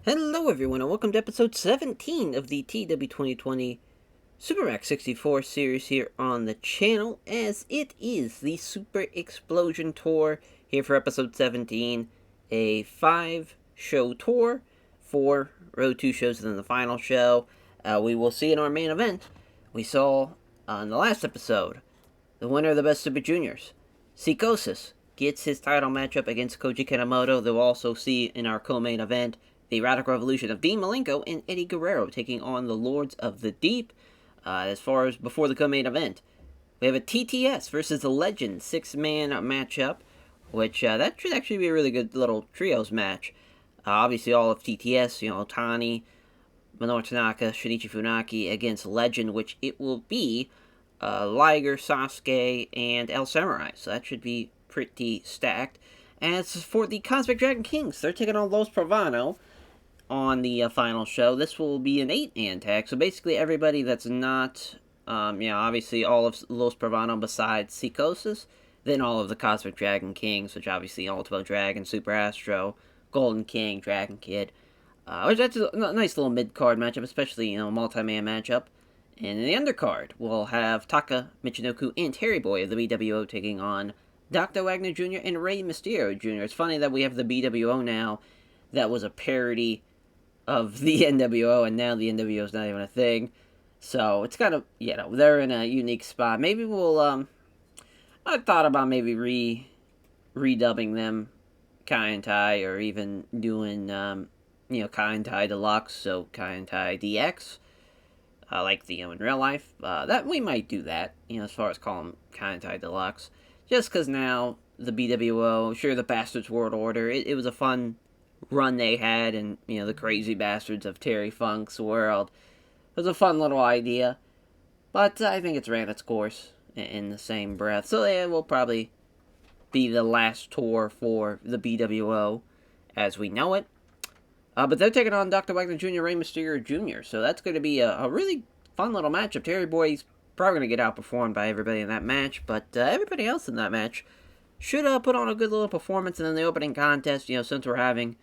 Hello everyone and welcome to episode 17 of the TEW 2020 Super 64 series here on the channel, as it is the Super Xplosion Tour here for episode 17, a 5-show tour, 4 Road 2 shows and then the final show. We will see in our main event, we saw in the last episode, the winner of the Best Super Juniors, Psychosis, gets his title matchup against Koji Kanemoto. They'll also see in our co-main event the Radical Revolution of Dean Malenko and Eddie Guerrero taking on the Lords of the Deep. As far as before the co-main event, we have a TTS versus the Legend 6-man matchup, which that should actually be a really good little trios match. Obviously, all of TTS, Otani, Minoru Tanaka, Shinichi Funaki against Legend, which it will be Liger, Sasuke, and El Samurai. So that should be pretty stacked. As for the Cosmic Dragon Kings, they're taking on Los Pravano on the final show. This will be an 8-man tag, so basically everybody that's not, obviously all of Los Pravano besides Psychosis, then all of the Cosmic Dragon Kings, which obviously Ultimo Dragon, Super Astro, Golden King, Dragon Kid, which that's a nice little mid-card matchup, especially, multi-man matchup. And in the undercard, we'll have Taka Michinoku and Terry Boy of the BWO taking on Dr. Wagner Jr. and Rey Mysterio Jr. It's funny that we have the BWO now that was a parody of the NWO, and now the NWO is not even a thing. So it's kind of, they're in a unique spot. Maybe we'll, I thought about maybe redubbing them Kai and Tai, or even doing, Kai and Tai Deluxe, so Kai and Tai DX, like the, in real life. That we might do that, as far as calling them Kai and Tai Deluxe. Just because now the BWO, sure, the Bastards World Order, it was a fun run they had, and the crazy bastards of Terry Funk's world. It was a fun little idea, but I think it's ran its course in the same breath. So yeah, it will probably be the last tour for the BWO as we know it. But they're taking on Dr. Wagner Jr., Rey Mysterio Jr., so that's going to be a really fun little matchup. Terry Boy's probably going to get outperformed by everybody in that match, but everybody else in that match should put on a good little performance. And then the opening contest, since we're having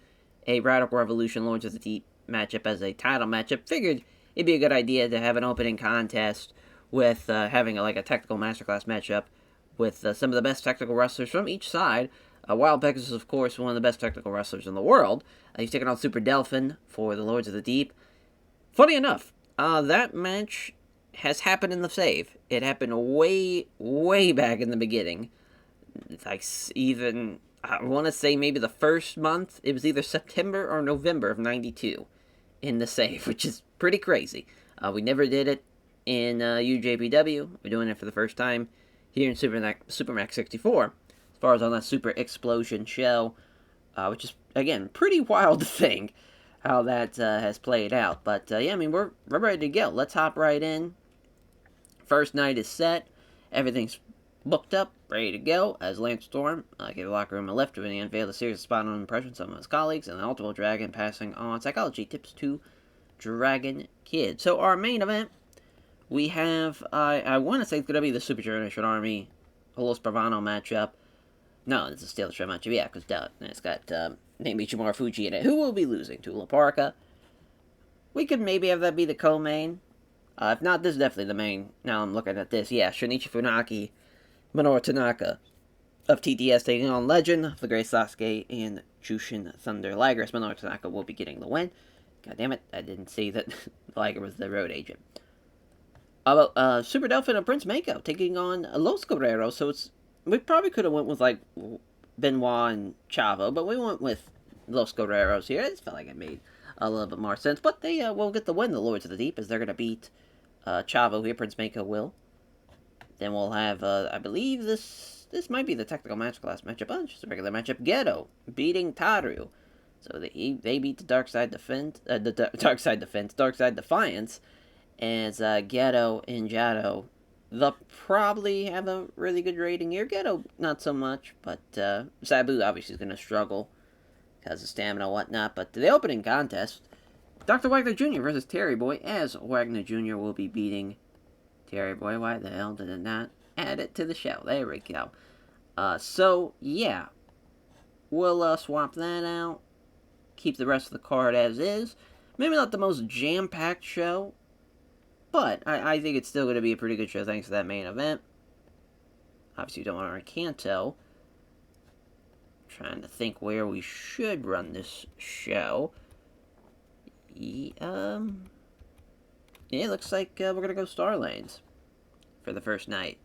a Radical Revolution Lords of the Deep matchup as a title matchup, figured it'd be a good idea to have an opening contest with having a technical masterclass matchup with some of the best technical wrestlers from each side. Wild Pegasus is, of course, one of the best technical wrestlers in the world. He's taking on Super Delphin for the Lords of the Deep. Funny enough, that match has happened in the save. It happened way, way back in the beginning. I want to say maybe the first month. It was either September or November of 92 in the save, which is pretty crazy. We never did it in UJPW. We're doing it for the first time here in Super Max 64, as far as on that Super Xplosion show, which is, again, pretty wild to think how that has played out. But, we're ready to go. Let's hop right in. First night is set. Everything's booked up, ready to go, as Lance Storm gave the locker room a lift when he unveiled a series of spot-on impressions of his colleagues, and the Ultimo Dragon passing on psychology tips to Dragon Kid. So our main event, we have, I want to say it's going to be the Super Generation Army Los Bravano matchup. No, it's a Steel Shred matchup, yeah, because it's got Naomichi Marufuji in it, who will be losing to La Parka. We could maybe have that be the co-main. If not, this is definitely the main. Now I'm looking at this. Yeah, Shinichi Funaki, Minoru Tanaka of TTS taking on Legend, the Great Sasuke, and Jushin Thunder Liger. Minoru Tanaka will be getting the win. God damn it, I didn't see that Liger was the road agent. About Super Delphin and Prince Mako taking on Los Guerreros. So we probably could have went with Benoit and Chavo, but we went with Los Guerreros here. I just felt like it made a little bit more sense. But they will get the win, the Lords of the Deep, as they're going to beat Chavo here. Prince Mako will. Then we'll have, I believe this might be the technical masterclass matchup. Oh, it's just a regular matchup. Gedo beating Taru. So they beat the Dark Side Defiance, as Gedo and Jado. They'll probably have a really good rating here. Gedo, not so much, but Sabu obviously is going to struggle because of stamina and whatnot. But the opening contest, Dr. Wagner Jr. versus Terry Boy, as Wagner Jr. will be beating Terry Boy. Why the hell did it not add it to the show? There we go. So, yeah. We'll swap that out. keep the rest of the card as is. Maybe not the most jam-packed show, but I think it's still going to be a pretty good show thanks to that main event. Obviously, you don't want to Kanto. Trying to think where we should run this show. Yeah, it looks like we're going to go Star Lanes for the first night.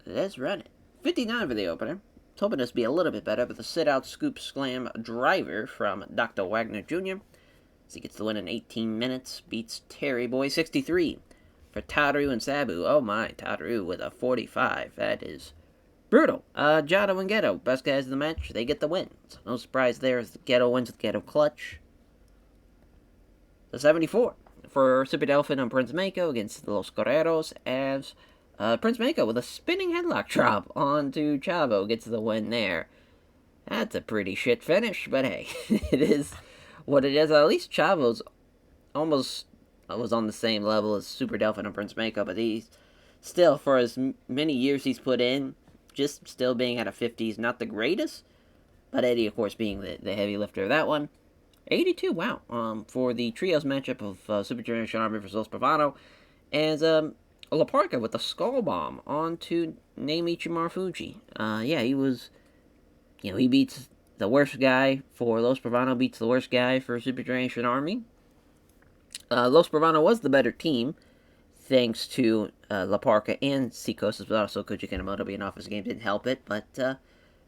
Let's run it. 59 for the opener. I was hoping this would be a little bit better, but the sit-out scoop slam driver from Dr. Wagner Jr. as he gets the win in 18 minutes, beats Terry Boy 63 for Tadaru and Sabu. Oh my, Tadaru with a 45. That is brutal. Jado and Geto, best guys in the match, they get the win. So no surprise there as Geto wins with Geto Clutch. The 74 for Super Delphin and Prince Mako against the Los Guerreros as Prince Mako with a spinning headlock drop onto Chavo gets the win there. That's a pretty shit finish, but hey, it is what it is. At least Chavo's almost was on the same level as Super Delphin and Prince Mako, but he's still, for as many years he's put in, just still being at a 50s, not the greatest, but Eddie, of course, being the heavy lifter of that one. 82, wow, for the trios matchup of Super Generation Army vs. Los Bravano, as La Parka with the skull bomb onto Neimichi Marufuji. Yeah, he was, he beats the worst guy for Los Bravano, beats the worst guy for Super Generation Army. Los Bravano was the better team, thanks to La Parka and Psicosis, but also Koji Kanemoto being off his game didn't help it. But,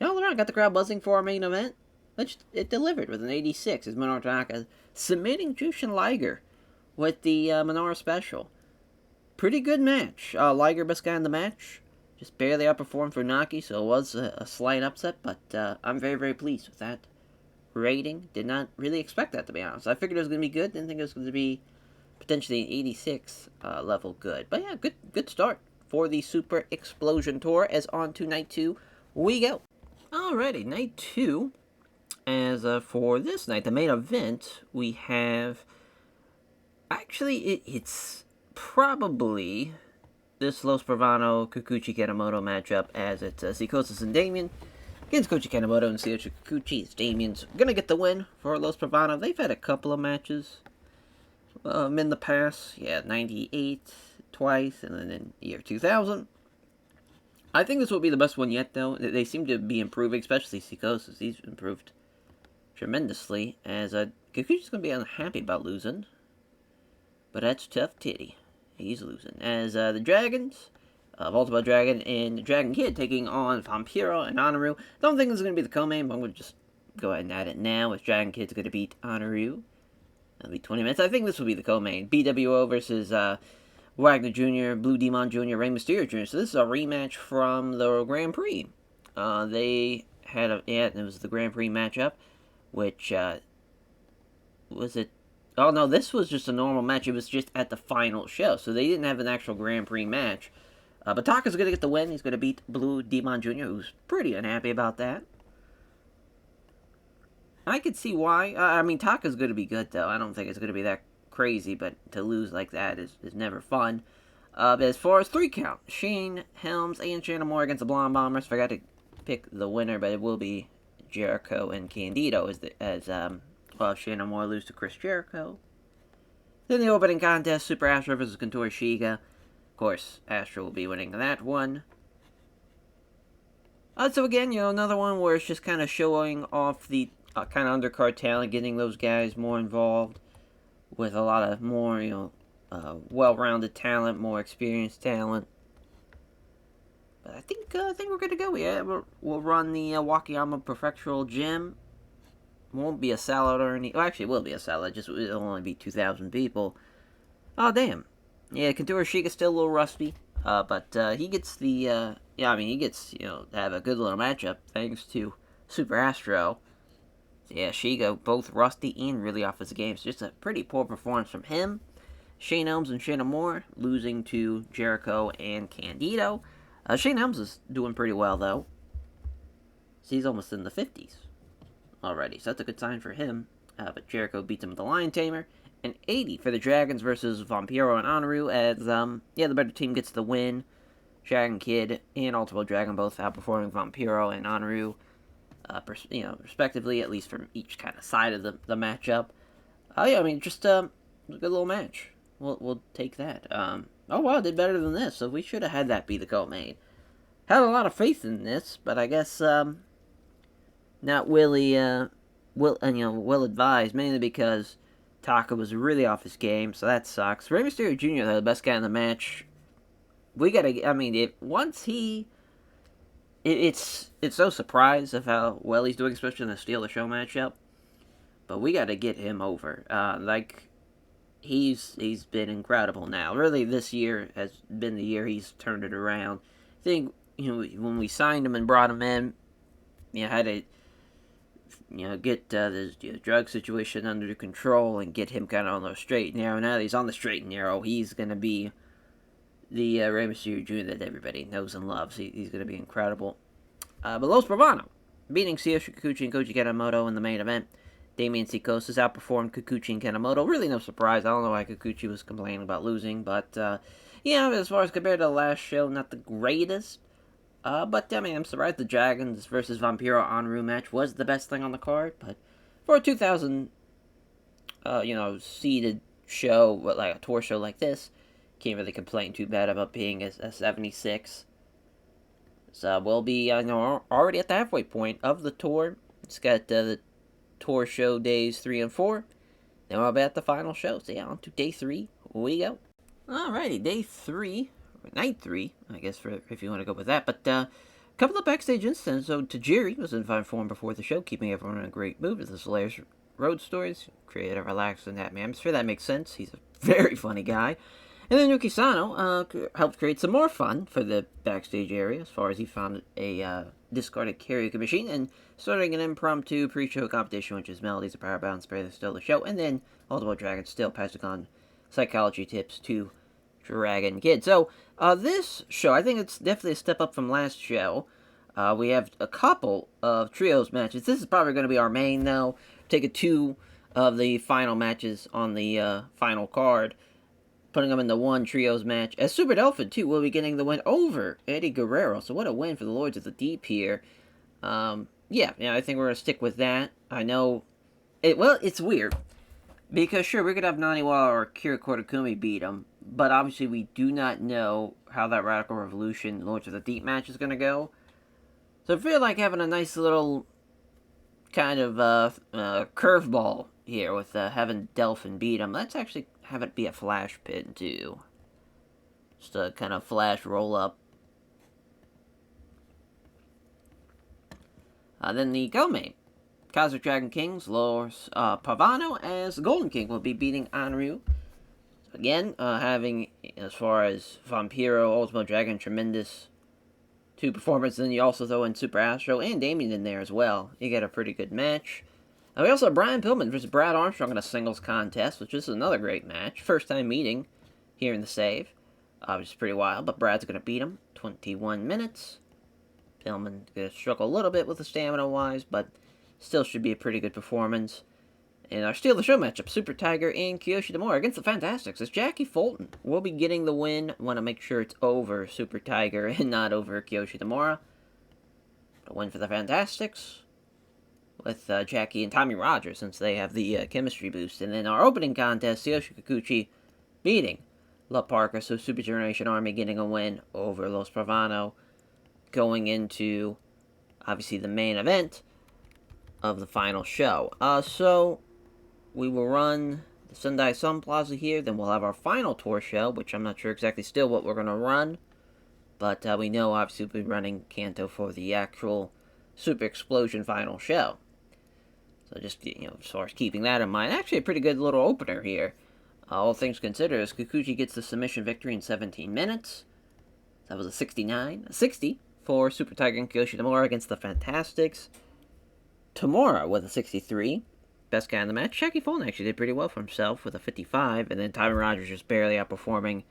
all around, got the crowd buzzing for our main event. It delivered with an 86 as Minoru Tanaka submitting Jushin Liger with the Minoru special. Pretty good match. Liger, best guy in the match. Just barely outperformed Funaki, so it was a slight upset, but I'm very, very pleased with that rating. Did not really expect that, to be honest. I figured it was going to be good. Didn't think it was going to be potentially an 86 level good. But yeah, good start for the Super Xplosion Tour, as on to Night 2 we go. Alrighty, Night 2. As for this night, the main event, we have... Actually, it's probably this Los Bravano Kikuchi Kanemoto matchup, as it's Psicosis and Damien against Koji Kanemoto and Tsuyoshi Kikuchi. As Damien's gonna get the win for Los Bravano. They've had a couple of matches in the past. Yeah, 98 twice, and then in the year 2000. I think this will be the best one yet, though. They seem to be improving, especially Psicosis. He's improved tremendously, as Kikuchi's going to be unhappy about losing. But that's tough titty. He's losing. As the Dragons, Ultimate Dragon and Dragon Kid taking on Vampiro and Honoru. Don't think this is going to be the co-main, but I'm going to just go ahead and add it now, as Dragon Kid's going to beat Honoru. That'll be 20 minutes. I think this will be the co-main. BWO versus Wagner Jr., Blue Demon Jr., Rey Mysterio Jr. So this is a rematch from the Grand Prix. They had it was the Grand Prix matchup, which, was it? Oh, no, this was just a normal match. It was just at the final show, so they didn't have an actual Grand Prix match. But Taka's going to get the win. He's going to beat Blue Demon Jr., who's pretty unhappy about that. I could see why. I mean, Taka's going to be good, though. I don't think it's going to be that crazy, but to lose like that is never fun. But as far as 3 count, Shane Helms and Shannon Moore against the Blonde Bombers. Forgot to pick the winner, but it will be Jericho and Candido as Shannon Moore lose to Chris Jericho. Then the opening contest, Super Astro versus Kentaro Shiga. Of course, Astro will be winning that one. So again, another one where it's just kind of showing off the kind of undercard talent, getting those guys more involved with a lot of more, well-rounded talent, more experienced talent. But I think we're good to go. Yeah, we'll run the Wakayama Prefectural Gym. Won't be a salad or any... Well, actually, it will be a salad. Just it'll only be 2,000 people. Oh, damn. Yeah, Kentaro Shiga's still a little rusty. But he gets the... he gets, to have a good little matchup thanks to Super Astro. So, yeah, Shiga, both rusty and really off his game. So just a pretty poor performance from him. Shane Helms and Shannon Moore losing to Jericho and Candido. Shane Helms is doing pretty well, though. So he's almost in the 50s already, so that's a good sign for him. But Jericho beats him with the Lion Tamer. And 80 for the Dragons versus Vampiro and Honoru, as, the better team gets the win. Dragon Kid and Ultimate Dragon both outperforming Vampiro and Honoru. respectively, at least from each kind of side of the matchup. Yeah, I mean, just a good little match. We'll take that. Oh wow, did better than this, so we should have had that be the co-main. Had a lot of faith in this, but I guess not really well advised, mainly because Taka was really off his game, so that sucks. Rey Mysterio Jr., though, the best guy in the match. We gotta, I mean, once he, it's no surprise of how well he's doing, especially in the Steal the Show matchup. But we gotta get him over. He's been incredible now. Really, this year has been the year he's turned it around. I think when we signed him and brought him in, had to get the drug situation under control and get him kind of on the straight and narrow. Now that he's on the straight and narrow, he's gonna be the Rey Mysterio Jr. that everybody knows and loves. He's gonna be incredible. But Los Bravano beating Tsuyoshi Kikuchi and Koji Kanemoto in the main event. Damian Sikosis outperformed Kikuchi and Kanemoto. Really no surprise. I don't know why Kikuchi was complaining about losing, but as far as compared to the last show, not the greatest. But I mean, I'm surprised the Dragons versus Vampiro Anru match was the best thing on the card. But for a 2,000, seated show, like a tour show like this, can't really complain too bad about being a 76. So we'll be already at the halfway point of the tour. It's got the tour show days 3 and 4. Then we'll be at the final show. So on to day 3 we go. Alrighty, day 3, or night 3, I guess, if you want to go with that. But a couple of backstage incidents. So Tajiri was in fine form before the show, keeping everyone in a great mood with his hilarious road stories. Created a relaxed and happy atmosphere. That makes sense. He's a very funny guy. And then Yuki Sano helped create some more fun for the backstage area, as far as he found a discarded karaoke machine and starting an impromptu pre-show competition, which is Melodies of Power Bound, Spare the Still the Show, and then Ultimate Dragon still passing on psychology tips to Dragon Kid. So, this show, I think it's definitely a step up from last show. We have a couple of trios matches. This is probably going to be our main, though. Taking 2 of the final matches on the final card, putting them in the one trios match. As Super Dolphin, too, will be getting the win over Eddie Guerrero. So what a win for the Lords of the Deep here. I think we're going to stick with that. I know, it's weird. Because, sure, we could have Naniwa or Kira Kotakumi beat him, but obviously we do not know how that Radical Revolution Lords of the Deep match is going to go. So I feel like having a nice little kind of curveball here with having Delphin beat him. Let's actually have it be a flash pin, too. Just a kind of flash roll-up. Then the co-main. Cosmic Dragon Kings, Los Pavano, as Golden King will be beating Anryu. Again, having, as far as Vampiro, Ultimate Dragon, tremendous 2 performances. Then you also throw in Super Astro and Damien in there as well. You get a pretty good match. We also have Brian Pillman versus Brad Armstrong in a singles contest, which is another great match. First time meeting here in the save, which is pretty wild, but Brad's going to beat him. 21 minutes. Pillman going to struggle a little bit with the stamina-wise, but still should be a pretty good performance. And our Steal the Show matchup, Super Tiger and Kiyoshi Tamura against the Fantastics, as Jackie Fulton will be getting the win. Want to make sure it's over Super Tiger and not over Kiyoshi Tamura. A win for the Fantastics with Jackie and Tommy Rogers, since they have the chemistry boost. And then our opening contest, Tsuyoshi Kikuchi beating La Parka, so Super Generation Army getting a win over Los Bravano, going into, obviously, the main event of the final show. So we will run the Sendai Sun Plaza here, then we'll have our final tour show, which I'm not sure exactly still what we're going to run, but we know, obviously, we'll be running Kanto for the actual Super Xplosion final show. So just, as far as keeping that in mind, actually a pretty good little opener here. All things considered, as Kikuchi gets the submission victory in 17 minutes. That was a 69. A 60 for Super Tiger and Kiyoshi Tamura against the Fantastics. Tamura with a 63. Best guy in the match. Jackie Fulton actually did pretty well for himself with a 55. And then Tommy Rogers just barely outperforming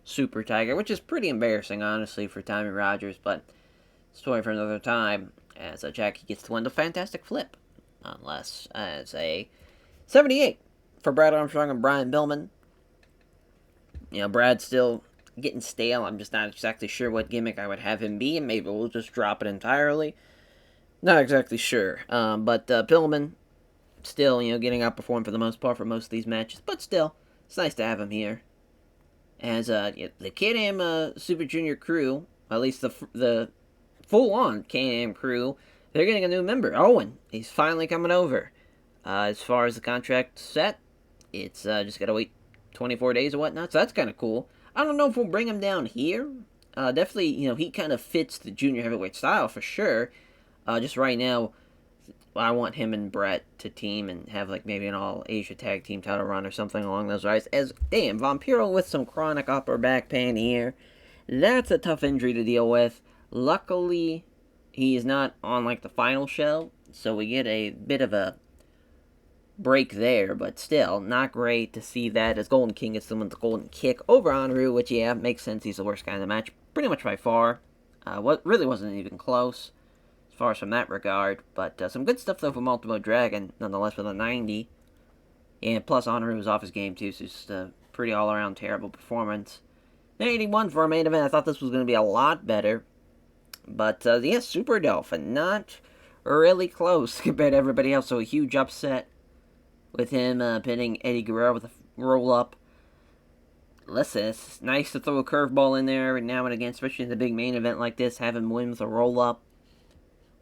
Super Tiger, which is pretty embarrassing, honestly, for Tommy Rogers. But story for another time, as Jackie gets to win the Fantastic Flip. Unless as a 78 for Brad Armstrong and Brian Pillman. Brad's still getting stale. I'm just not exactly sure what gimmick I would have him be, and maybe we'll just drop it entirely. Not exactly sure. But Pillman still, getting outperformed for the most part for most of these matches. But still, it's nice to have him here. As the Can-Am Super Junior crew, at least the full-on Can-Am crew, they're getting a new member. Owen, he's finally coming over. As far as the contract set, it's just gotta wait 24 days or whatnot. So that's kind of cool. I don't know if we'll bring him down here. Definitely, he kind of fits the junior heavyweight style for sure. Just right now, I want him and Brett to team and have like maybe an all Asia tag team title run or something along those lines. As damn, Vampiro with some chronic upper back pain here. That's a tough injury to deal with. Luckily, he is not on like the final show, so we get a bit of a break there, but still, not great to see that as Golden King gets someone's golden kick over Anru, which, yeah, makes sense. He's the worst guy in the match, pretty much by far. What really wasn't even close as far as from that regard, but some good stuff though from Ultimo Dragon, nonetheless, with a 90. And plus, Anru was off his game too, so just a pretty all around terrible performance. 81 for our main event. I thought this was going to be a lot better, but yeah, Super Dolphin, not really close compared to everybody else, so a huge upset with him pinning Eddie Guerrero with a roll-up. Listen, it's nice to throw a curveball in there every now and again, especially in a big main event like this, have him win with a roll-up.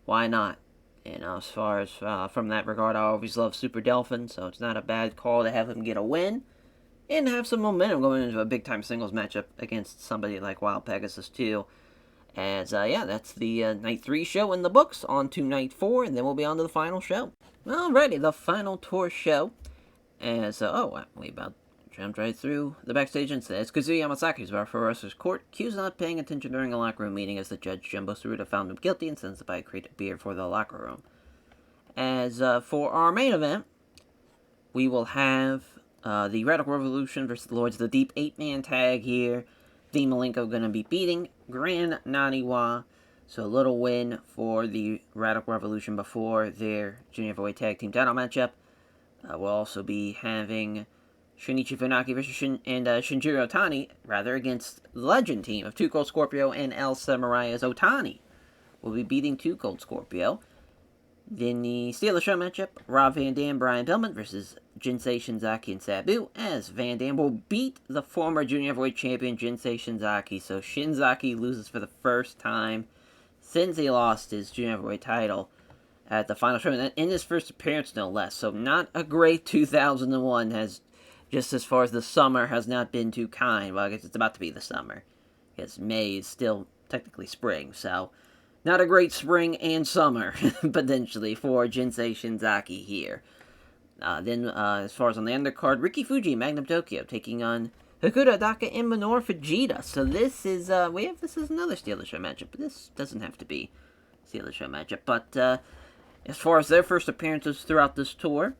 Why not? As far as from that regard, I always love Super Delphin, so it's not a bad call to have him get a win and have some momentum going into a big-time singles matchup against somebody like Wild Pegasus, too. As, yeah, that's the Night 3 show in the books. On to Night 4, and then we'll be on to the final show. Alrighty, the final tour show. As, we about jumped right through the backstage and says Kazuya Yamasaki's bar for wrestler's court. Q's not paying attention during a locker room meeting as the judge Jumbo Tsuruta found him guilty and sends the bike crate of beer for the locker room. As, for our main event, we will have the Radical Revolution versus the Lords of the Deep 8-man tag here. The Malenko going to be beating Gran Naniwa. So a little win for the Radical Revolution before their Junior Heavyweight Tag Team title matchup. We'll also be having Shinichi Funaki versus Shinjiro Otani, against the Legend team of Two Cold Scorpio and El Samurai as Otani will be beating Two Cold Scorpio. Then the Steel of the Show matchup, Rob Van Dam, Brian Pillman versus Jinsei Shinzaki and Sabu, as Van Dam will beat the former Junior Heavyweight Champion Jinsei Shinzaki. So Shinzaki loses for the first time since he lost his Junior Heavyweight title at the final show, in his first appearance, no less. So not a great 2001, has, just as far as the summer, has not been too kind. Well, I guess it's about to be the summer, because May is still technically spring, so not a great spring and summer, potentially, for Jinsei Shinzaki here. Then, as far as on the undercard, Riki Fuji, Magnum Tokyo, taking on Hakuda Daka and Minoru Fujita. So this is, this is another Steel of the Show matchup, but this doesn't have to be Steel of the Show matchup. But, as far as their first appearances throughout this tour,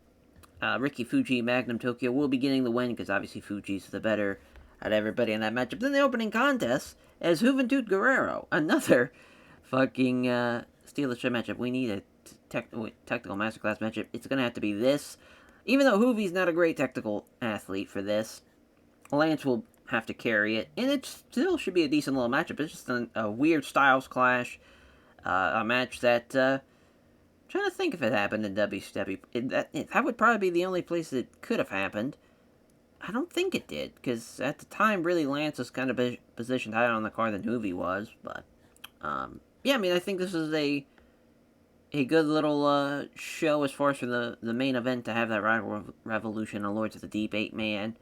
Riki Fuji, Magnum Tokyo will be getting the win, because obviously Fuji's the better out of everybody in that matchup. Then the opening contest, as Juventud Guerrero, another fucking Steel of the Show matchup. We need a technical masterclass matchup. It's going to have to be this. Even though Juvi's not a great technical athlete for this, Lance will have to carry it. And it still should be a decent little matchup. It's just a weird styles clash. A match that, I'm trying to think if it happened in WCW. That would probably be the only place it could have happened. I don't think it did, because at the time, really, Lance was kind of positioned higher on the card than Juvi was, but yeah, I mean, I think this is a good little show as far as for the main event to have that Radical Revolution and Lords of the Deep 8-man.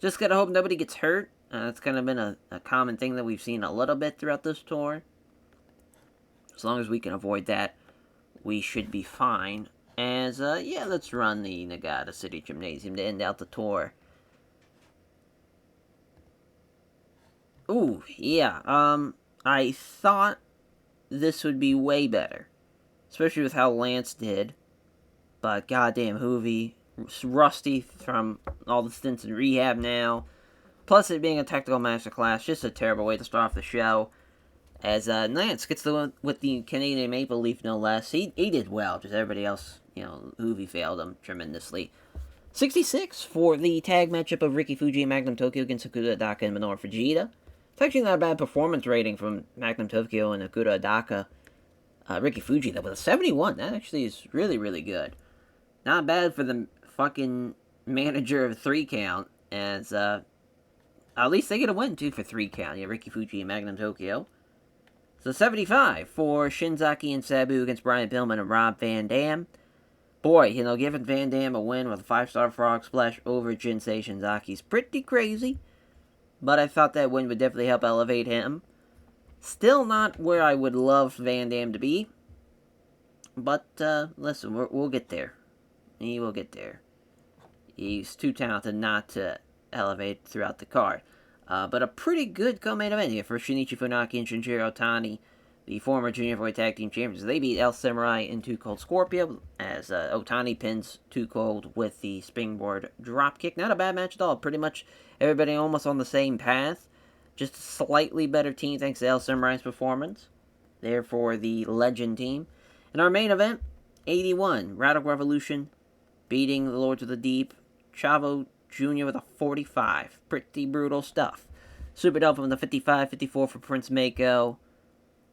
Just gotta hope nobody gets hurt. That's kind of been a common thing that we've seen a little bit throughout this tour. As long as we can avoid that, we should be fine. As, yeah, let's run the Nagata City Gymnasium to end out the tour. Ooh, yeah, I thought this would be way better, especially with how Lance did, but goddamn, Juvi, rusty from all the stints in rehab now, plus it being a technical masterclass, just a terrible way to start off the show, as Lance gets the one with the Canadian Maple Leaf, no less. He did well, just everybody else, Juvi failed him tremendously. 66 for the tag matchup of Riki Fuji and Magnum Tokyo against Hakuda Daka and Minoru Fujita. It's actually not a bad performance rating from Magnum Tokyo and Hakuda Daka. Ricky Fuji, though, with a 71. That actually is really, really good. Not bad for the fucking manager of 3 count, as, at least they get a win, too, for 3 count. Yeah, Ricky Fuji and Magnum Tokyo. So 75 for Shinzaki and Sabu against Brian Pillman and Rob Van Dam. Boy, giving Van Dam a win with a 5-star frog splash over Jinsei Shinzaki is pretty crazy. But I thought that win would definitely help elevate him. Still not where I would love Van Dam to be. But, listen, we'll get there. He will get there. He's too talented not to elevate throughout the card. But a pretty good co-main event here for Shinichi Funaki and Shinjiro Otani, the former Junior Heavyweight Tag Team Champions. They beat El Samurai and Too Cold Scorpio as Otani pins Too Cold with the springboard dropkick. Not a bad match at all. Pretty much everybody almost on the same path. Just a slightly better team thanks to El Samurai's performance. There for the Legend team. In our main event, 81, Radical Revolution beating the Lords of the Deep. Chavo Jr. with a 45. Pretty brutal stuff. Super Delta with a 55-54 for Prince Mako.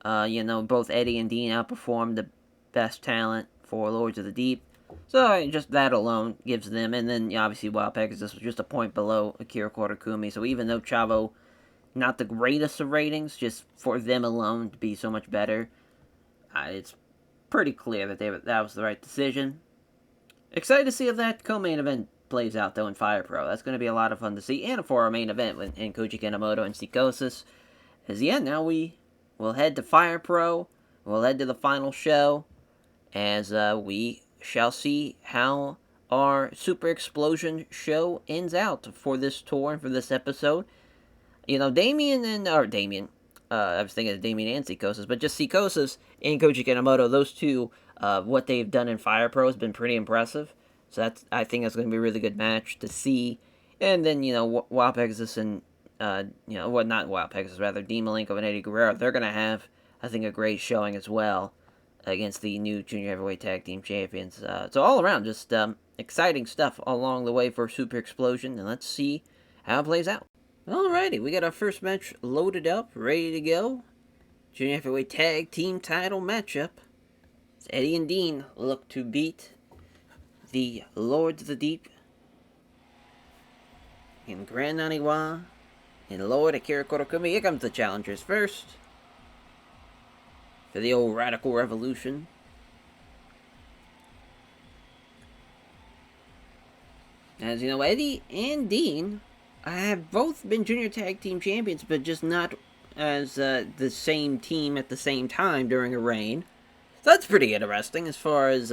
Both Eddie and Dean outperformed the best talent for Lords of the Deep. So just that alone gives them. And then obviously Wild Pegasus was just a point below Akira Korakumi. So even though Chavo, not the greatest of ratings, just for them alone to be so much better, it's pretty clear that that was the right decision. Excited to see if that co-main event plays out, though, in Fire Pro. That's going to be a lot of fun to see. And for our main event in Koji Kanemoto and Psychosis. As now we'll head to Fire Pro. We'll head to the final show. As we shall see how our Super Xplosion show ends out for this tour and for this episode. Damien and... I was thinking of Damien and Psychosis, but just Psychosis and Koji Kanemoto, those two, what they've done in Fire Pro has been pretty impressive. So I think that's going to be a really good match to see. And then, Wild Pegasus and, not Wild Pegasus, rather, Dean Malenko and Eddie Guerrero, they're going to have, I think, a great showing as well against the new Junior Heavyweight Tag Team Champions. So all around, just exciting stuff along the way for Super Xplosion, and let's see how it plays out. Alrighty, we got our first match loaded up, ready to go. Junior Heavyweight Tag Team title matchup. As Eddie and Dean look to beat the Lords of the Deep in Grand Naniwa and Lord Akira Korakumi. Here comes the challengers first for the old Radical Revolution. As Eddie and Dean have both been Junior Tag Team Champions, but just not as the same team at the same time during a reign. So that's pretty interesting as far as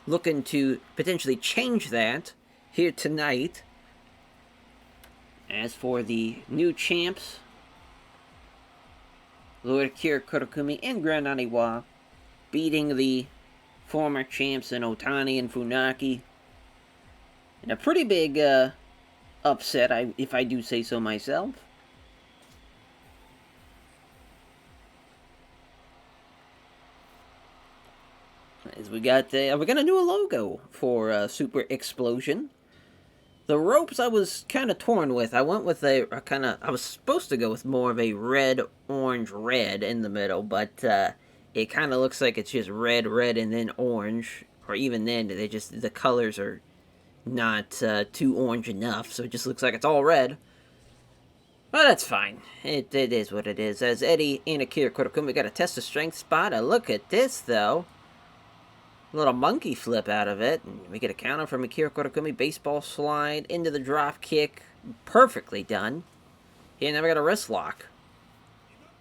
looking to potentially change that here tonight. As for the new champs, Lord Akira Korakumi and Grand Naniwa beating the former champs in Otani and Funaki. And a pretty big upset, if I do say so myself. As we got, we're gonna do a logo for Super Xplosion. The ropes I was kind of torn with. I went with I was supposed to go with more of a red, orange, red in the middle, but it kind of looks like it's just red, and then orange. Or even then, the colors are not too orange enough, so it just looks like it's all red. But that's fine. It is what it is. As Eddie and Akira Korakumi got a test of strength spot. Look at this, though. A little monkey flip out of it. And we get a counter from Akira Korakumi. Baseball slide into the drop kick. Perfectly done. He never got a wrist lock.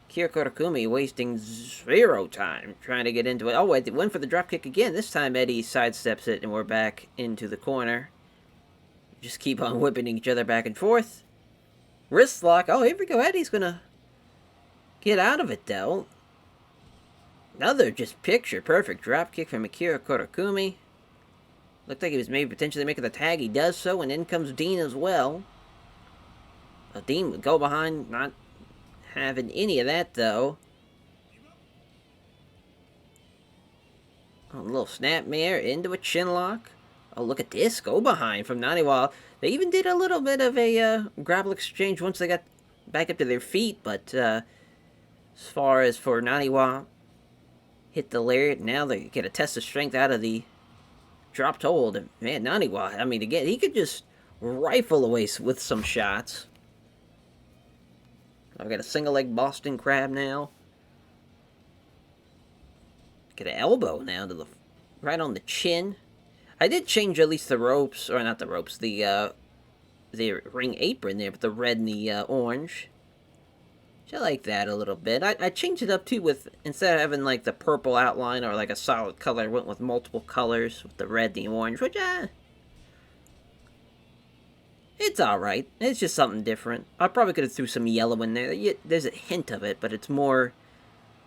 Akira Korakumi wasting 0 time trying to get into it. Oh, wait, they went for the drop kick again. This time Eddie sidesteps it and we're back into the corner. Just keep on whipping each other back and forth. Wrist lock. Oh, here we go. Eddie's gonna get out of it, though. Another just picture-perfect dropkick from Akira Korakumi. Looked like he was maybe potentially making the tag. He does so, and in comes Dean as well. Dean would go behind, not having any of that, though. A little snapmare into a chin lock. Oh, look at this. Go behind from Naniwa. They even did a little bit of a grapple exchange once they got back up to their feet, but as far as for Naniwa, Hit the lariat. Now they get a test of strength out of the dropped hold. And man, Naniwa, I mean, again, he could just rifle away with some shots. I've got a single leg Boston Crab now. Get an elbow now to the right on the chin. I did change at least the ropes, or not the ropes, the ring apron there, but the red and the orange. I like that a little bit. I changed it up too with, instead of having like the purple outline or like a solid color, I went with multiple colors with the red and the orange, which it's alright. It's just something different. I probably could have threw some yellow in there. There's a hint of it, but it's more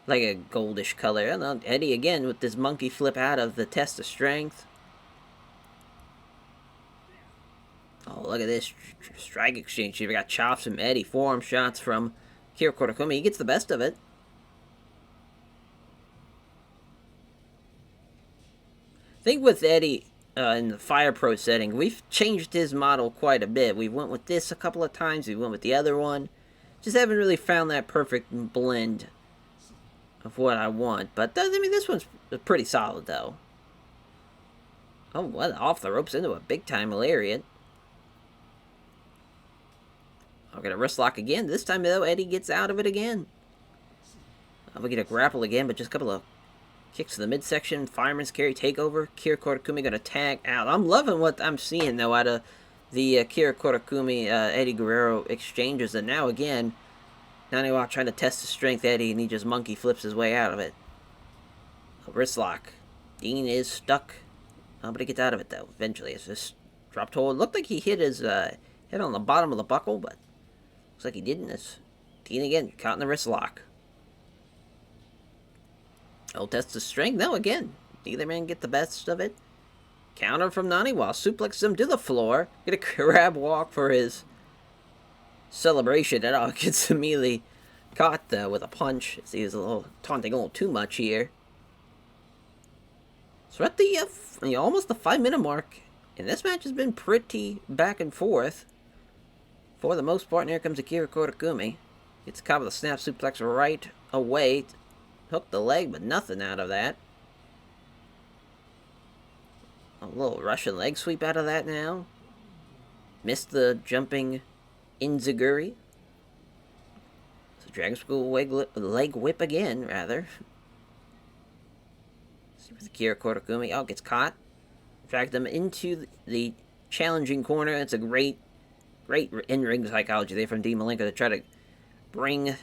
like a goldish color. I don't know, Eddie again with this monkey flip out of the test of strength. Oh, look at this strike exchange. You've got chops from Eddie, forearm shots from Kira Kotakumi. He gets the best of it. I think with Eddie in the Fire Pro setting, we've changed his model quite a bit. We went with this a couple of times. We went with the other one. Just haven't really found that perfect blend of what I want. But, I mean, this one's pretty solid, though. Oh, what? Off the ropes into a big-time lariat. I'll get a wrist lock again. This time, though, Eddie gets out of it again. We get a grapple again, but just a couple of kicks to the midsection. Fireman's carry takeover. Kira Kotakumi going to tag out. I'm loving what I'm seeing, though, out of the Kira Kotakumi, Eddie Guerrero exchanges. And now, again, Naniwa trying to test his strength, Eddie, and he just monkey flips his way out of it. A wrist lock. Dean is stuck. But he gets out of it, though, eventually. It's just dropped hold. Looked like he hit his head on the bottom of the buckle, but looks like he didn't. It's Dean again, caught in the wrist lock. Oh, test his strength. No, again, neither man get the best of it. Counter from Naniwa. Suplexes him to the floor. Get a crab walk for his celebration. And gets immediately caught, though, with a punch. He was taunting a little too much here. So at the almost the 5-minute mark, and this match has been pretty back and forth for the most part. And here comes Akira Kotakumi. Gets caught with a snap suplex right away. Hooked the leg, but nothing out of that. A little Russian leg sweep out of that now. Missed the jumping Inzaguri. So Dragon School leg whip again, rather. See with Akira Kotakumi. Oh, gets caught. Dragged them into the challenging corner. It's a great in-ring psychology there from Dean Malenko to try to bring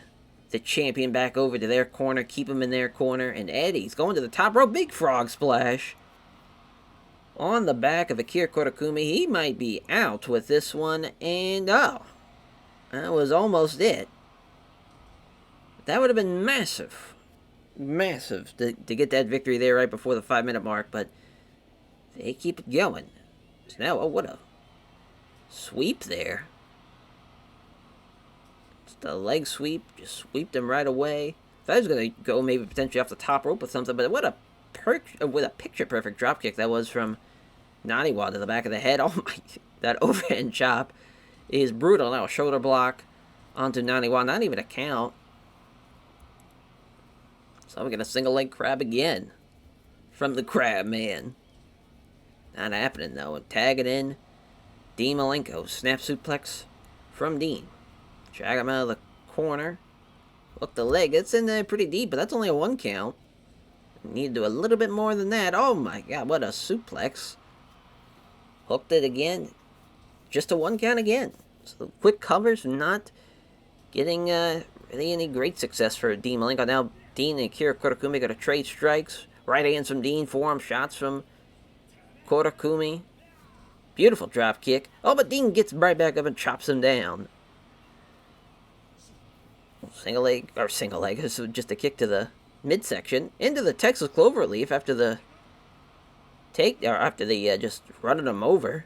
the champion back over to their corner, keep him in their corner, and Eddie's going to the top rope. Big frog splash on the back of Akira Kotakumi. He might be out with this one, and that was almost it. That would have been massive to get that victory there right before the 5-minute mark, but they keep it going. So now, what a sweep there. The leg sweep, just sweeped him right away. Thought he was going to go maybe potentially off the top rope with something, but what a picture-perfect dropkick that was from Naniwa to the back of the head. Oh my, that overhand chop is brutal. Now a shoulder block onto Naniwa, not even a count. So we get a single leg crab again from the Crab Man. Not happening though. Tag it in. Dean Malenko, snap suplex from Dean. Drag him out of the corner. Look, the leg, it's in there pretty deep, but that's only a 1 count. Need to do a little bit more than that. Oh my god, what a suplex. Hooked it again. Just a 1 count again. So quick covers, not getting really any great success for Dean Malenko. Now Dean and Akira Kotakumi got to trade strikes. Right hands from Dean, forearm shots from Kotakumi. Beautiful drop kick. Oh, but Dean gets right back up and chops him down. Single leg, this was just a kick to the midsection, into the Texas Cloverleaf after the just running him over.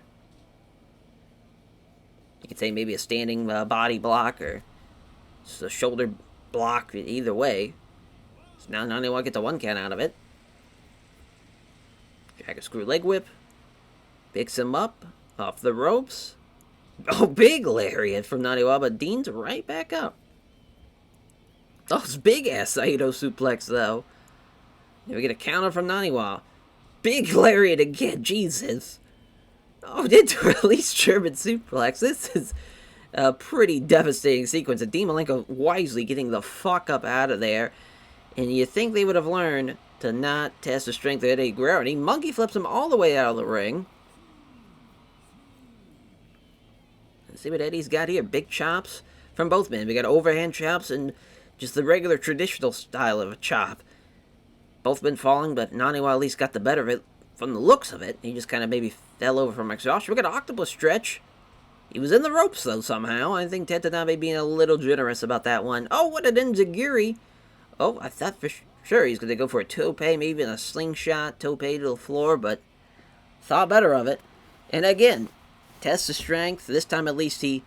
You could say maybe a standing body block or just a shoulder block, either way. So now Naniwa gets a 1 count out of it. Dragon screw leg whip. Picks him up off the ropes. Oh, big lariat from Naniwa, but Dean's right back up. Oh, it's big-ass Saito suplex, though. Then we get a counter from Naniwa. Big lariat again, Jesus. Oh, into release German suplex. This is a pretty devastating sequence. And Dean Malenko wisely getting the fuck up out of there. And you think they would have learned to not test the strength of Eddie Guerrero. And he monkey flips him all the way out of the ring. Let's see what Eddie's got here. Big chops from both men. We got overhand chops and just the regular traditional style of a chop. Both been falling, but Naniwa at least got the better of it from the looks of it. He just kind of maybe fell over from exhaustion. We got an octopus stretch. He was in the ropes, though, somehow. I think Ted Tanabe being a little generous about that one. Oh, what an enziguri. Oh, I thought for sure he's going to go for a tope, maybe even a slingshot, tope to the floor, but thought better of it. And again, test the strength. This time, at least, he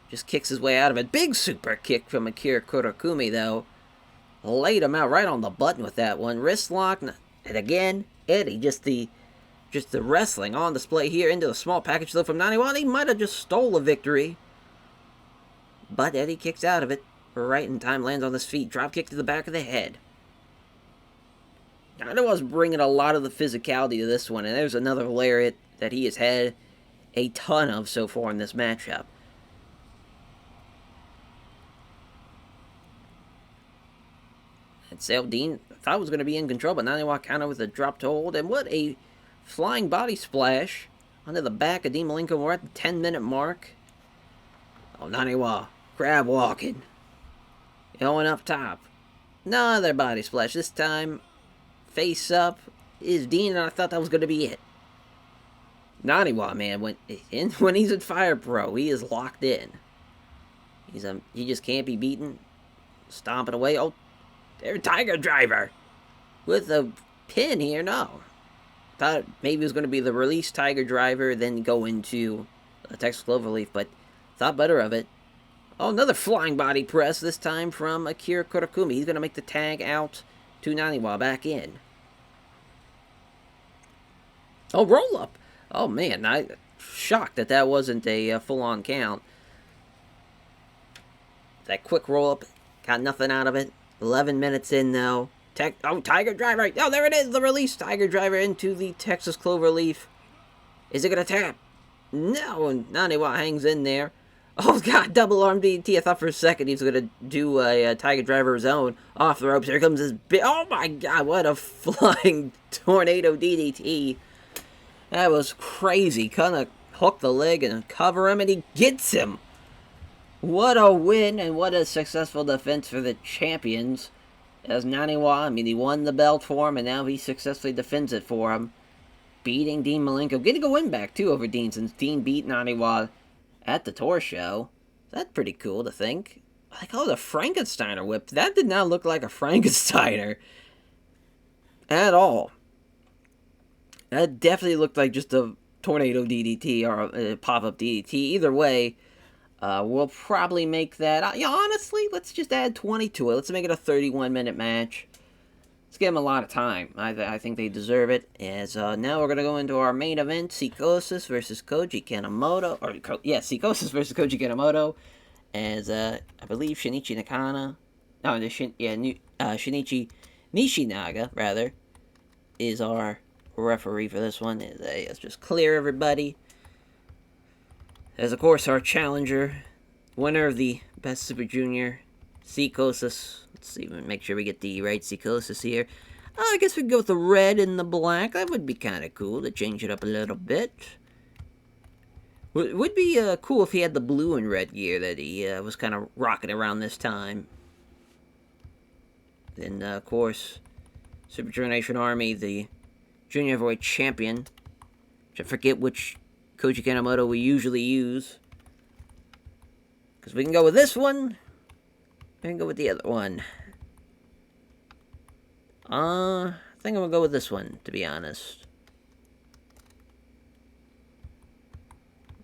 just kicks his way out of it. Big super kick from Akira Kurakumi, though. Laid him out right on the button with that one. Wrist lock. And again, Eddie, just the wrestling on display here into the small package though from Naniwa. He might have just stole a victory. But Eddie kicks out of it. Right in time, lands on his feet. Drop kick to the back of the head. Naniwa's bringing a lot of the physicality to this one. And there's another lariat that he has had a ton of so far in this matchup. And so Dean thought was going to be in control, but Naniwa counter with a drop to hold. And what a flying body splash onto the back of Dean Malenko. We're at the 10-minute mark. Oh, Naniwa, crab walking. Going up top. Another body splash. This time, face up is Dean, and I thought that was going to be it. Naniwa, man, when he's in Fire Pro, he is locked in. He just can't be beaten. Stomping away. Oh, there's Tiger Driver with a pin here. No. Thought maybe it was going to be the release Tiger Driver, then go into a Texas Cloverleaf, but thought better of it. Oh, another flying body press, this time from Akira Kurakumi. He's going to make the tag out to Naniwa, back in. Oh, roll up. Oh, man, I'm shocked that wasn't a full-on count. That quick roll up, got nothing out of it. 11 minutes in, though. Tiger Driver. Oh, there it is. The release Tiger Driver into the Texas Cloverleaf. Is it going to tap? No. And Naniwa hangs in there. Oh, God. Double arm DDT. I thought for a second he was going to do a Tiger Driver zone off the ropes. Here comes this big... Oh, my God. What a flying tornado DDT. That was crazy. Kind of hook the leg and cover him, and he gets him. What a win, and what a successful defense for the champions. As Naniwa, I mean, he won the belt for him, and now he successfully defends it for him. Beating Dean Malenko. Getting a win back, too, over Dean, since Dean beat Naniwa at the tour show. That's pretty cool to think. I call it a Frankensteiner whip. That did not look like a Frankensteiner at all. That definitely looked like just a tornado DDT or a pop-up DDT. Either way, we'll probably make that... honestly, let's just add 20 to it. Let's make it a 31-minute match. Let's give them a lot of time. I think they deserve it. As now we're going to go into our main event, Psychosis versus Koji Kanemoto. Psychosis versus Koji Kanemoto. As I believe Shinichi Nakana... Shinichi Nishinaga, rather, is our referee for this one. Let's just clear everybody. As, of course, our challenger, winner of the Best Super Junior, Psychosis. Let's see, make sure we get the right Psychosis here. I guess we can go with the red and the black. That would be kind of cool to change it up a little bit. Would be cool if he had the blue and red gear that he was kind of rocking around this time. Then, of course, Super Junior Nation Army, the Junior Heavyweight Champion. Which I forget which Koji Kanemoto we usually use. Because we can go with this one. We can go with the other one. I think I'm going to go with this one, to be honest.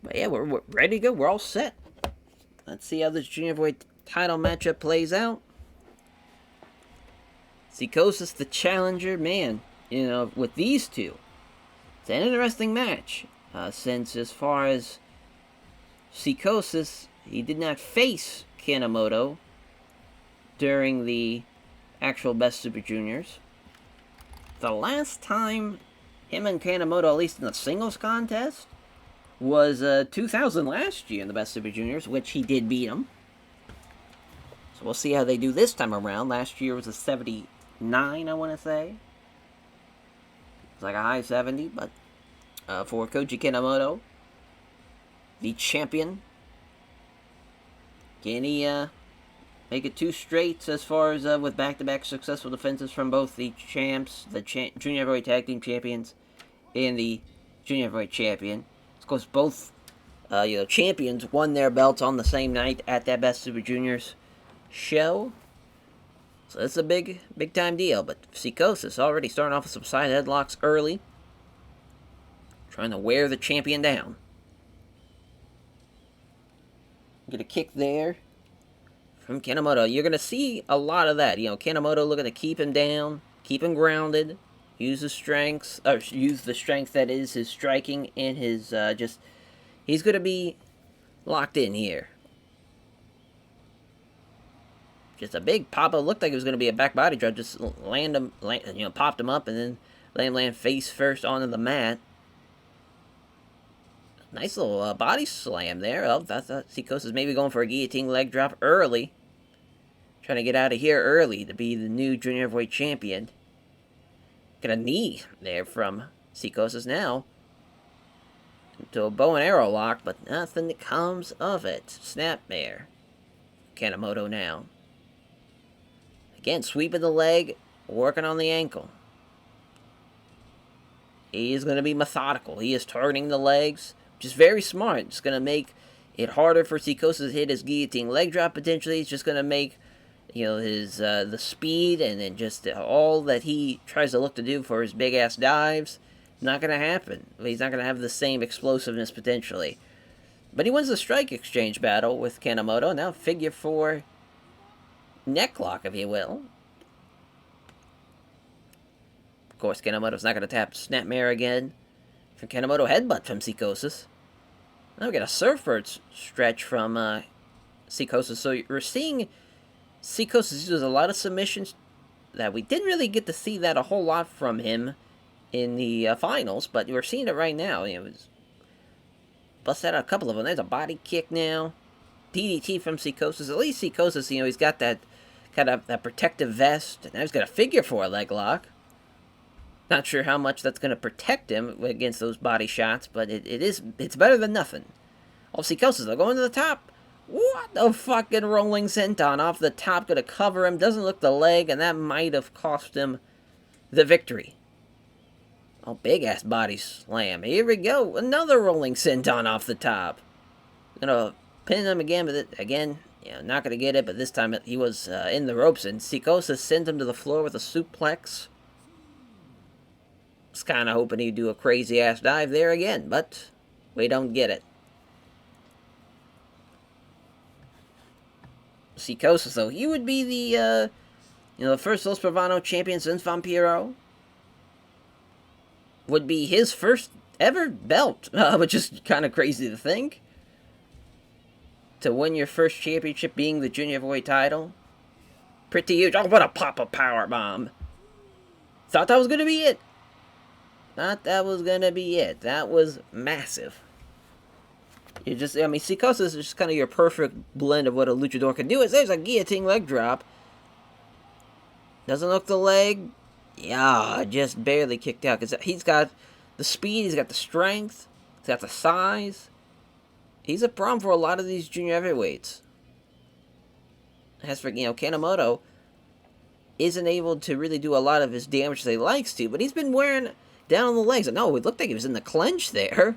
But yeah, we're ready to go. We're all set. Let's see how this Junior Heavyweight title matchup plays out. Psychosis, the challenger, man. You know, with these two, it's an interesting match. Since as far as Psychosis, he did not face Kanemoto during the actual Best Super Juniors. The last time him and Kanemoto, at least in the singles contest, was 2000 last year in the Best Super Juniors, which he did beat him. So we'll see how they do this time around. Last year was a 79, I want to say. It's like a high 70, but for Koji Kanemoto, the champion, can he make it 2 straight as far as with back-to-back successful defenses from both the champs, the Junior Heavyweight Tag Team Champions, and the Junior Heavyweight Champion? Of course, both champions won their belts on the same night at that Best Super Juniors show. So it's a big time deal. But Psychosis already starting off with some side headlocks early, trying to wear the champion down. Get a kick there from Kanemoto. You're going to see a lot of that. Kanemoto looking to keep him down, keep him grounded, use the strength that is his striking and his he's going to be locked in here. Just a big pop. It looked like it was going to be a back body drop. Just popped him up and then let him land face first onto the mat. Nice little body slam there. Oh, I thought Psychosis maybe going for a guillotine leg drop early. Trying to get out of here early to be the new Junior Heavyweight Champion. Got a knee there from Psychosis now. Into a bow and arrow lock, but nothing that comes of it. Snapmare. Kanemoto now. Again, sweeping the leg, working on the ankle. He is going to be methodical. He is targeting the legs, which is very smart. It's going to make it harder for Psychosis to hit his guillotine leg drop potentially. It's just going to make his the speed and then just all that he tries to look to do for his big ass dives not going to happen. He's not going to have the same explosiveness potentially. But he wins the strike exchange battle with Kanemoto. Now figure 4 neck lock, if you will. Of course, Kanemoto's not going to tap Snapmare again. For Kanemoto, headbutt from Psychosis. Now we get a surfboard stretch from Psychosis. So we're seeing Psychosis use a lot of submissions that we didn't really get to see that a whole lot from him in the finals, but we're seeing it right now. It was busted out a couple of them. There's a body kick now. DDT from Psychosis. At least Psychosis, he's got that kind of that protective vest. And now he's got a figure 4 leg lock. Not sure how much that's going to protect him against those body shots, but it's better than nothing. Oh, Psychosis, they're going to the top. What the fucking rolling senton off the top, going to cover him. Doesn't look the leg, and that might have cost him the victory. Oh, big-ass body slam. Here we go. Another rolling senton off the top. Gonna pin him again, but not gonna get it, but this time he was in the ropes, and Psychosis sent him to the floor with a suplex. Was kind of hoping he'd do a crazy-ass dive there again, but we don't get it. Psychosis, though, he would be the, the first Los Bravano champion since Vampiro. Would be his first ever belt, which is kind of crazy to think. To win your first championship being the Junior Heavyweight title. Pretty huge. Oh, what a pop-up powerbomb. Thought that was going to be it. That was massive. Psychosis is just kind of your perfect blend of what a luchador can do. There's a guillotine leg drop. Doesn't look the leg. Yeah, just barely kicked out. Because he's got the speed, he's got the strength, he's got the size. He's a problem for a lot of these junior heavyweights. As for, Kanemoto isn't able to really do a lot of his damage that he likes to, but he's been wearing down on the legs. No, it looked like he was in the clinch there.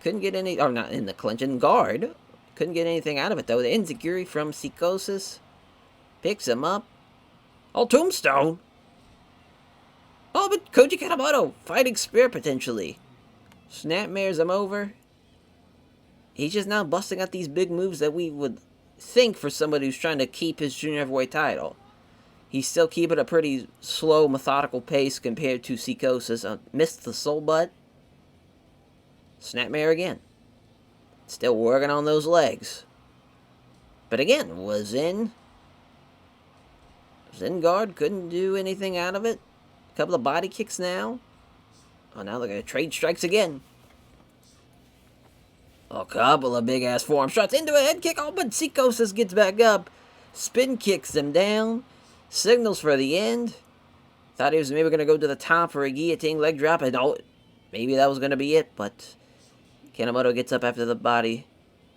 Couldn't get any, or not in the clinch, in guard. Couldn't get anything out of it, though. The enziguri from Psychosis picks him up. Oh, tombstone. Oh, but Koji Kanemoto, fighting spear potentially. Snapmares him over. He's just now busting out these big moves that we would think for somebody who's trying to keep his junior heavyweight title. He's still keeping a pretty slow, methodical pace compared to Psychosis. Missed the soul butt. Snapmare again. Still working on those legs. But again, was in guard, couldn't do anything out of it. couple of body kicks now. Oh, now they're going to trade strikes again. A couple of big-ass forearm shots into a head kick. Oh, but Psychosis gets back up. Spin kicks him down. Signals for the end. Thought he was maybe going to go to the top for a guillotine leg drop. And oh, maybe that was going to be it, but Kanemoto gets up after the body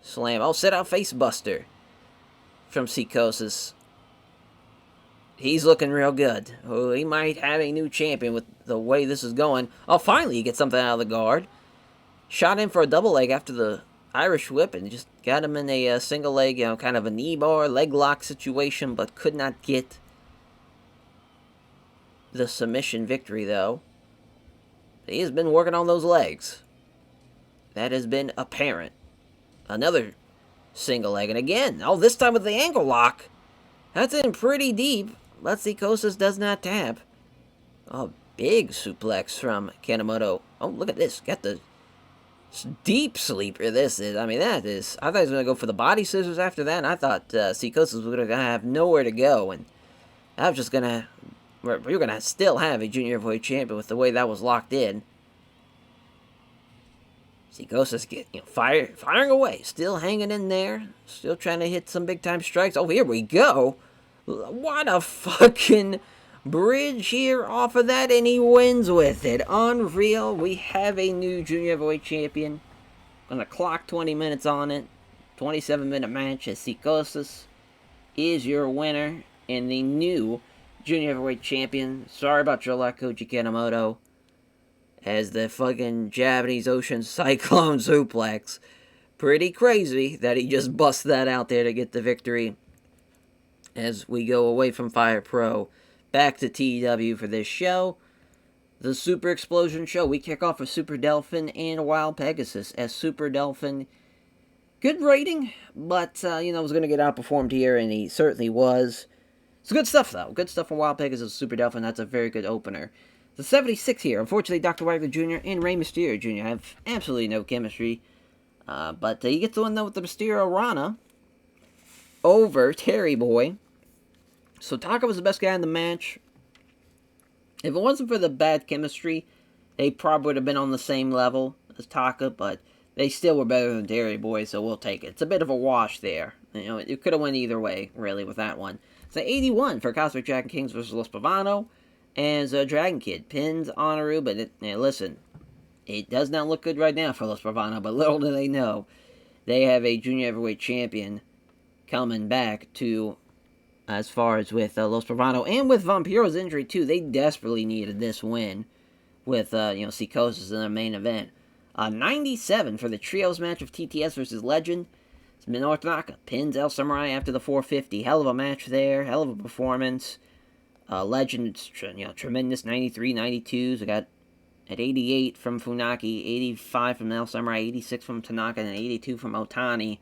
slam. Oh, sit out face buster from Psychosis. He's looking real good. Oh, he might have a new champion with the way this is going. Oh, finally he gets something out of the guard. Shot in for a double leg after the Irish whip and just got him in a single leg, kind of a knee bar, leg lock situation, but could not get the submission victory, though. He has been working on those legs. That has been apparent. Another single leg, and again, oh, this time with the ankle lock. That's in pretty deep, but Psychosis does not tap. Oh, big suplex from Kanemoto. Oh, look at this. Got the deep sleeper this is. I mean, that is. I thought he was going to go for the body scissors after that, and I thought Psychosis was going to have nowhere to go, and I was just going to. We're going to still have a junior heavyweight champion with the way that was locked in. Psychosis firing away, still hanging in there, still trying to hit some big time strikes. Oh, here we go. What a fucking bridge here off of that, and he wins with it. Unreal. We have a new junior heavyweight champion. Gonna clock 20 minutes on it. 27-minute match as Psychosis is your winner and the new junior heavyweight champion. Sorry about your luck, Koji Kanemoto. As the fucking Japanese Ocean Cyclone suplex. Pretty crazy that he just busts that out there to get the victory. As we go away from Fire Pro, back to TEW for this show. The Super Xplosion show. We kick off with Super Delphin and Wild Pegasus. As Super Delphin, good rating, but, was going to get outperformed here, and he certainly was. It's good stuff, though. Good stuff from Wild Pegasus, Super Delphin. That's a very good opener. The 76 here. Unfortunately, Dr. Wagner Jr. and Rey Mysterio Jr. have absolutely no chemistry. But he gets the win, though, with the Mysterio Rana over Terry Boy. So Taka was the best guy in the match. If it wasn't for the bad chemistry, they probably would have been on the same level as Taka, but they still were better than Terry Boy, so we'll take it. It's a bit of a wash there. It could have went either way, really, with that one. So 81 for Cosmic Dragon Kings versus Los Pavano. As Dragon Kid pins Honoru, but listen, it does not look good right now for Los Pavano, but little do they know, they have a junior heavyweight champion coming back to, as far as with Los Pavano, and with Vampiro's injury too, they desperately needed this win with, Psychosis in their main event. 97 for the trios match of TTS versus Legend. It's Minoru Tanaka pins El Samurai after the 450. Hell of a match there, hell of a performance. Legend, tremendous 93, 92s. We got at 88 from Funaki, 85 from El Samurai, 86 from Tanaka, and 82 from Otani.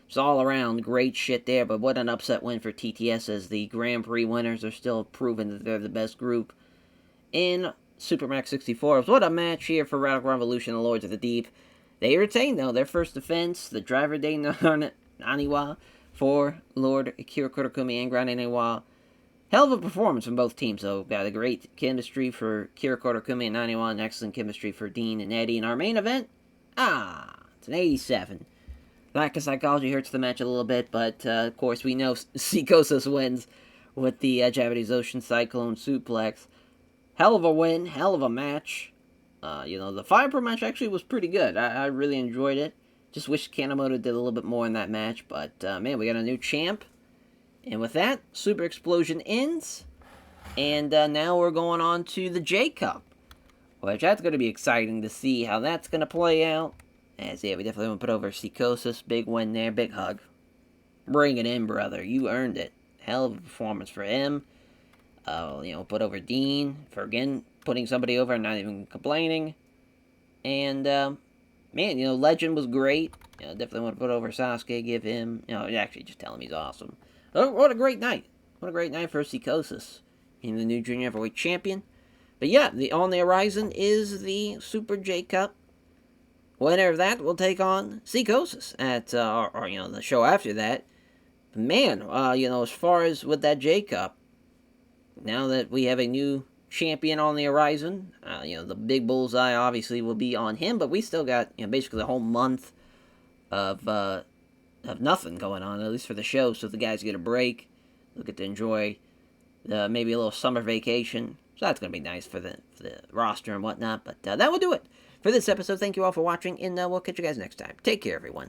It's all around great shit there, but what an upset win for TTS as the Grand Prix winners are still proving that they're the best group in Supermax 64. What a match here for Radical Revolution, the Lords of the Deep. They retain, though, their first defense, the Driver de Naniwa for Lord Akira Kurokumi and Grande Naniwa. Hell of a performance from both teams, though. Got a great chemistry for Kira Kotakumi and Naniwa, and excellent chemistry for Dean and Eddie. In our main event, it's an 87. Lack of psychology hurts the match a little bit, but, of course, we know Psychosis wins with the Japanese Ocean Cyclone suplex. Hell of a win, hell of a match. The Fire Pro match actually was pretty good. I really enjoyed it. Just wish Kanemoto did a little bit more in that match, but, man, we got a new champ. And with that, Super Xplosion ends, and now we're going on to the J-Cup, which that's going to be exciting to see how that's going to play out. As, we definitely want to put over Psychosis. Big win there, big hug. Bring it in, brother. You earned it. Hell of a performance for him. Put over Dean for, again, putting somebody over and not even complaining. And, Legend was great. Definitely want to put over Sasuke, give him, actually just tell him he's awesome. Oh, what a great night. What a great night for Psychosis in the new junior heavyweight champion. But yeah, on the horizon is the Super J Cup. Winner of that will take on Psychosis at, the show after that. But man, as far as with that J Cup, now that we have a new champion on the horizon. The big bullseye obviously will be on him, but we still got basically the whole month of nothing going on, at least for the show, so the guys get a break. They'll get to enjoy maybe a little summer vacation. So that's going to be nice for the roster and whatnot. But that will do it for this episode. Thank you all for watching, and we'll catch you guys next time. Take care, everyone.